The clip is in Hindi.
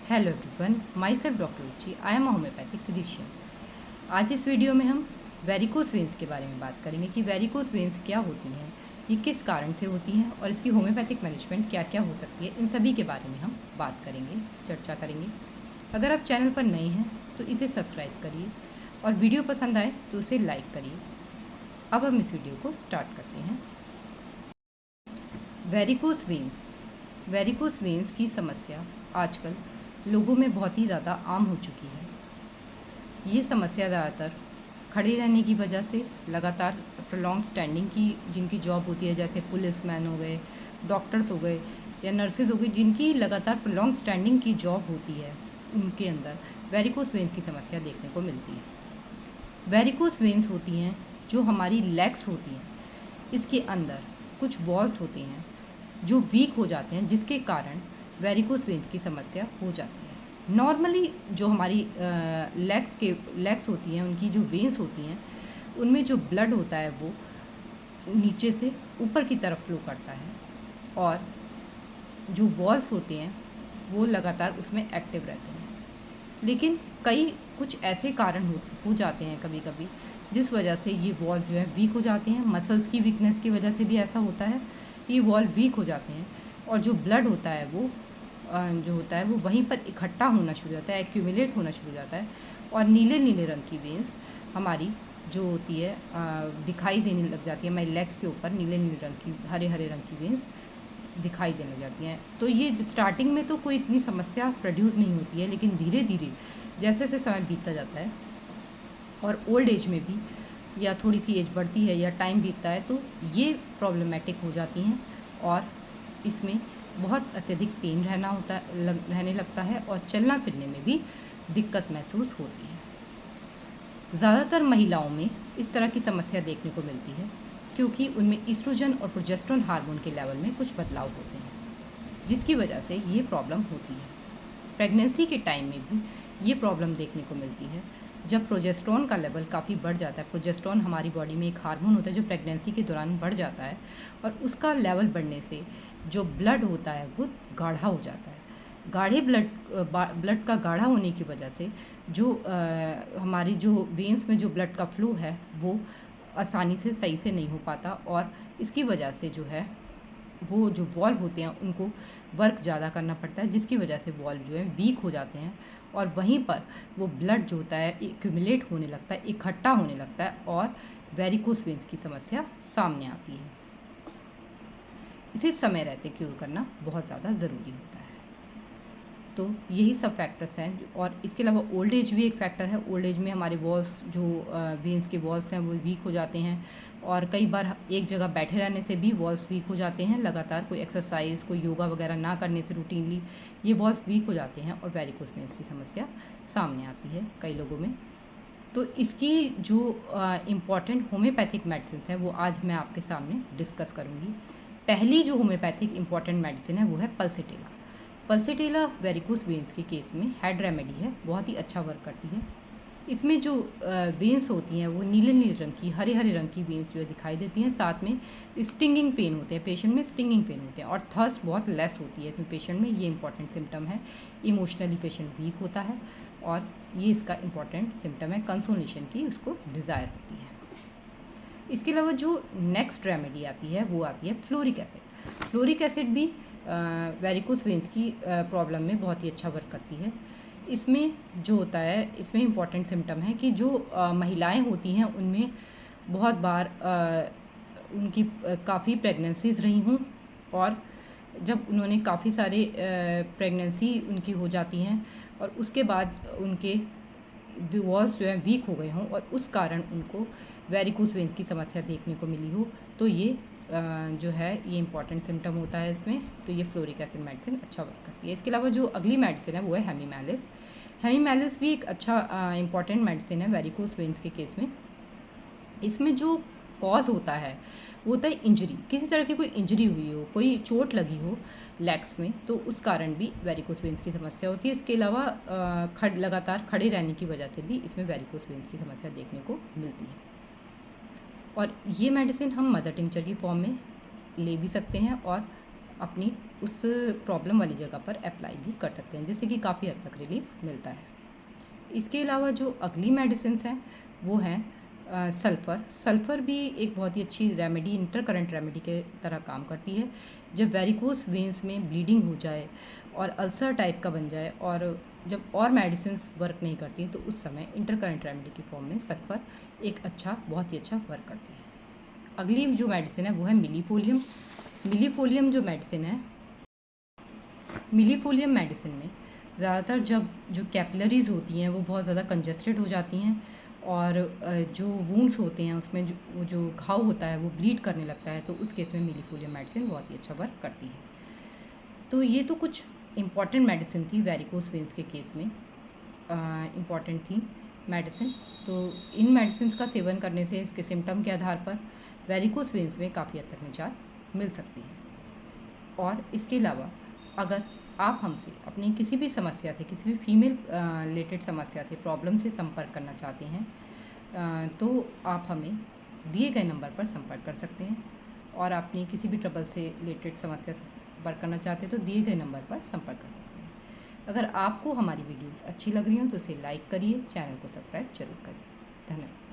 Hello everyone, my self doctor Ruchi, I am a homeopathic physician. आज इस वीडियो में हम वेरिकोस वेंस के बारे में बात करेंगे कि वेरिकोस वेंस क्या होती हैं, ये किस कारण से होती हैं और इसकी होम्योपैथिक मैनेजमेंट क्या क्या हो सकती है। इन सभी के बारे में हम बात करेंगे, चर्चा करेंगे। अगर आप चैनल पर नए हैं तो इसे सब्सक्राइब करिए और वीडियो पसंद आए तो उसे लाइक करिए। अब हम इस वीडियो को स्टार्ट करते हैं। वेरिकोस वेंस की समस्या आजकल लोगों में बहुत ही ज़्यादा आम हो चुकी है। ये समस्या ज़्यादातर खड़े रहने की वजह से, लगातार प्रोलॉन्ग स्टैंडिंग की जिनकी जॉब होती है, जैसे पुलिसमैन हो गए, डॉक्टर्स हो गए या नर्सेज हो गई, जिनकी लगातार प्रोलॉन्ग स्टैंडिंग की जॉब होती है, उनके अंदर वेरिकोस वेंस की समस्या देखने को मिलती है। वेरिकोस वेंस होती हैं जो हमारी लेग्स होती हैं, इसके अंदर कुछ वॉल्स होते हैं जो वीक हो जाते हैं, जिसके कारण वेरिकोस वेंस की समस्या हो जाती है। नॉर्मली जो हमारी लेग्स होती हैं, उनकी जो वेंस होती हैं, उनमें जो ब्लड होता है वो नीचे से ऊपर की तरफ फ्लो करता है और जो वॉल्स होते हैं वो लगातार उसमें एक्टिव रहते हैं। लेकिन कुछ ऐसे कारण हो जाते हैं कभी कभी, जिस वजह से ये वॉल्व जो है वीक हो जाते हैं। मसल्स की वीकनेस की वजह से भी ऐसा होता है कि ये वॉल्व वीक हो जाते हैं और जो ब्लड होता है वो वहीं पर इकट्ठा होना शुरू हो जाता है, एक्यूमुलेट होना शुरू हो जाता है और नीले नीले रंग की वेंस हमारी जो होती है दिखाई देने लग जाती है। हमारी लेग्स के ऊपर नीले नीले रंग की, हरे हरे रंग की वेंस दिखाई देने लग जाती हैं। तो ये स्टार्टिंग में तो कोई इतनी समस्या प्रोड्यूस नहीं होती है, लेकिन धीरे धीरे जैसे जैसे समय बीतता जाता है और ओल्ड एज में भी, या थोड़ी सी एज बढ़ती है या टाइम बीतता है, तो ये प्रॉब्लमेटिक हो जाती हैं और इसमें बहुत अत्यधिक पेन रहने लगता है और चलना फिरने में भी दिक्कत महसूस होती है। ज़्यादातर महिलाओं में इस तरह की समस्या देखने को मिलती है क्योंकि उनमें ईस्ट्रोजन और प्रोजेस्टेरोन हार्मोन के लेवल में कुछ बदलाव होते हैं, जिसकी वजह से ये प्रॉब्लम होती है। प्रेगनेंसी के टाइम में भी ये प्रॉब्लम देखने को मिलती है जब प्रोजेस्टेरोन का लेवल काफ़ी बढ़ जाता है। प्रोजेस्टेरोन हमारी बॉडी में एक हार्मोन होता है जो प्रेगनेंसी के दौरान बढ़ जाता है और उसका लेवल बढ़ने से जो ब्लड होता है वो गाढ़ा हो जाता है। गाढ़े ब्लड का गाढ़ा होने की वजह से जो हमारी जो वेंस में जो ब्लड का फ्लो है वो आसानी से सही से नहीं हो पाता और इसकी वजह से जो है वो जो वॉल्व होते हैं उनको वर्क ज़्यादा करना पड़ता है, जिसकी वजह से वॉल्व जो है वीक हो जाते हैं और वहीं पर वो ब्लड जो होता है एक्यूमुलेट होने लगता है, इकट्ठा होने लगता है और वेरिकोस वेंस की समस्या सामने आती है। इसे समय रहते क्योर करना बहुत ज़्यादा ज़रूरी होता है। तो यही सब फैक्टर्स हैं और इसके अलावा ओल्ड एज भी एक फैक्टर है। ओल्ड एज में हमारे वॉल्स जो वेंस के वॉल्स हैं वो वीक हो जाते हैं और कई बार एक जगह बैठे रहने से भी वॉल्स वीक हो जाते हैं। लगातार कोई एक्सरसाइज, कोई योगा वगैरह ना करने से रूटीनली ये वॉल्स वीक हो जाते हैं और वेरिकोस वेंस की समस्या सामने आती है कई लोगों में। तो इसकी जो इम्पॉर्टेंट होम्योपैथिक मेडिसिन हैं वो आज मैं आपके सामने डिस्कस करूँगी। पहली जो होम्योपैथिक इम्पॉर्टेंट मेडिसिन है वो है पल्सेटिला। पल्सेटिला वेरिकोस वेंस के केस में हेड रेमेडी है, बहुत ही अच्छा वर्क करती है। इसमें जो वेंस होती हैं वो नीले नीले रंग की, हरे हरे रंग की वेंस जो है दिखाई देती हैं। साथ में स्टिंगिंग पेन होते हैं, पेशेंट में स्टिंगिंग पेन होते हैं और थर्स्ट बहुत लेस होती है इसमें पेशेंट में। ये इंपॉर्टेंट सिम्टम है। इमोशनली पेशेंट वीक होता है और ये इसका इम्पॉर्टेंट सिम्टम है। कंसोलेशन की उसको डिज़ायर होती है। इसके अलावा जो नेक्स्ट रेमेडी आती है वो आती है फ्लोरिक एसिड। फ्लोरिक एसिड भी वेरिकोस वेंस की प्रॉब्लम में बहुत ही अच्छा वर्क करती है। इसमें जो होता है, इसमें इम्पॉर्टेंट सिम्टम है कि जो महिलाएं होती हैं उनमें बहुत बार उनकी काफ़ी प्रेगनेंसीज रही हों और जब उन्होंने काफ़ी सारे प्रेगनेंसी उनकी हो जाती हैं और उसके बाद उनके वॉल्स जो है वीक हो गए हों और उस कारण उनको वेरिकोस वेंस की समस्या देखने को मिली हो, तो ये जो है ये इंपॉर्टेंट सिम्टम होता है इसमें। तो ये फ्लोरिक एसिड मेडिसिन अच्छा वर्क करती है। इसके अलावा जो अगली मेडिसिन है वो है हेमीमैलिस। हेमीमैलिस भी एक अच्छा इंपॉर्टेंट मेडिसिन है वेरिकोस वेंस के केस में। इसमें जो कॉज होता है वो होता है इंजरी, किसी तरह की कोई इंजरी हुई हो, कोई चोट लगी हो लेग्स में, तो उस कारण भी वेरिकोस वेंस की समस्या होती है। इसके अलावा लगातार खड़े रहने की वजह से भी इसमें वेरिकोस वेंस की समस्या देखने को मिलती है। और ये मेडिसिन हम मदर टिंचर की फॉर्म में ले भी सकते हैं और अपनी उस प्रॉब्लम वाली जगह पर अप्लाई भी कर सकते हैं, जिससे कि काफ़ी हद तक रिलीफ मिलता है। इसके अलावा जो अगली मेडिसिन्स हैं वो हैं सल्फ़र। सल्फ़र भी एक बहुत ही अच्छी रेमेडी, इंटरकरेंट रेमेडी के तरह काम करती है। जब वेरिकोस वेंस में ब्लीडिंग हो जाए और अल्सर टाइप का बन जाए और जब और मेडिसिन्स वर्क नहीं करती तो उस समय इंटरकरेंट रेमेडी की फॉर्म में सल्फ़र एक बहुत ही अच्छा वर्क करती है। अगली जो मेडिसिन है वो है मिलीफोलियम। मिलीफोलियम जो मेडिसिन है, मिलीफोलियम मेडिसिन में ज़्यादातर जब जो कैपिलरीज़ होती हैं वो बहुत ज़्यादा कंजस्टेड हो जाती हैं और जो वूंड्स होते हैं उसमें जो घाव होता है वो ब्लीड करने लगता है, तो उस केस में मिलीफोलियम मेडिसिन बहुत ही अच्छा वर्क करती है। तो ये तो कुछ इम्पॉर्टेंट मेडिसिन थी वेरिकोस वेंस के केस में, इम्पॉर्टेंट थी मेडिसिन। तो इन मेडिसिन का सेवन करने से इसके सिम्टम के आधार पर वेरिकोस वेंस में काफ़ी हद तक निजात मिल सकती है। और इसके अलावा अगर आप हमसे अपनी किसी भी समस्या से, किसी भी फीमेल रिलेटेड समस्या से, प्रॉब्लम से संपर्क करना चाहते हैं तो आप हमें दिए गए नंबर पर संपर्क कर सकते हैं। और अपनी किसी भी ट्रबल से रिलेटेड समस्या से संपर्क करना चाहते हैं तो दिए गए नंबर पर संपर्क कर सकते हैं। अगर आपको हमारी वीडियोस अच्छी लग रही हो तो इसे लाइक करिए, चैनल को सब्सक्राइब जरूर करिए। धन्यवाद।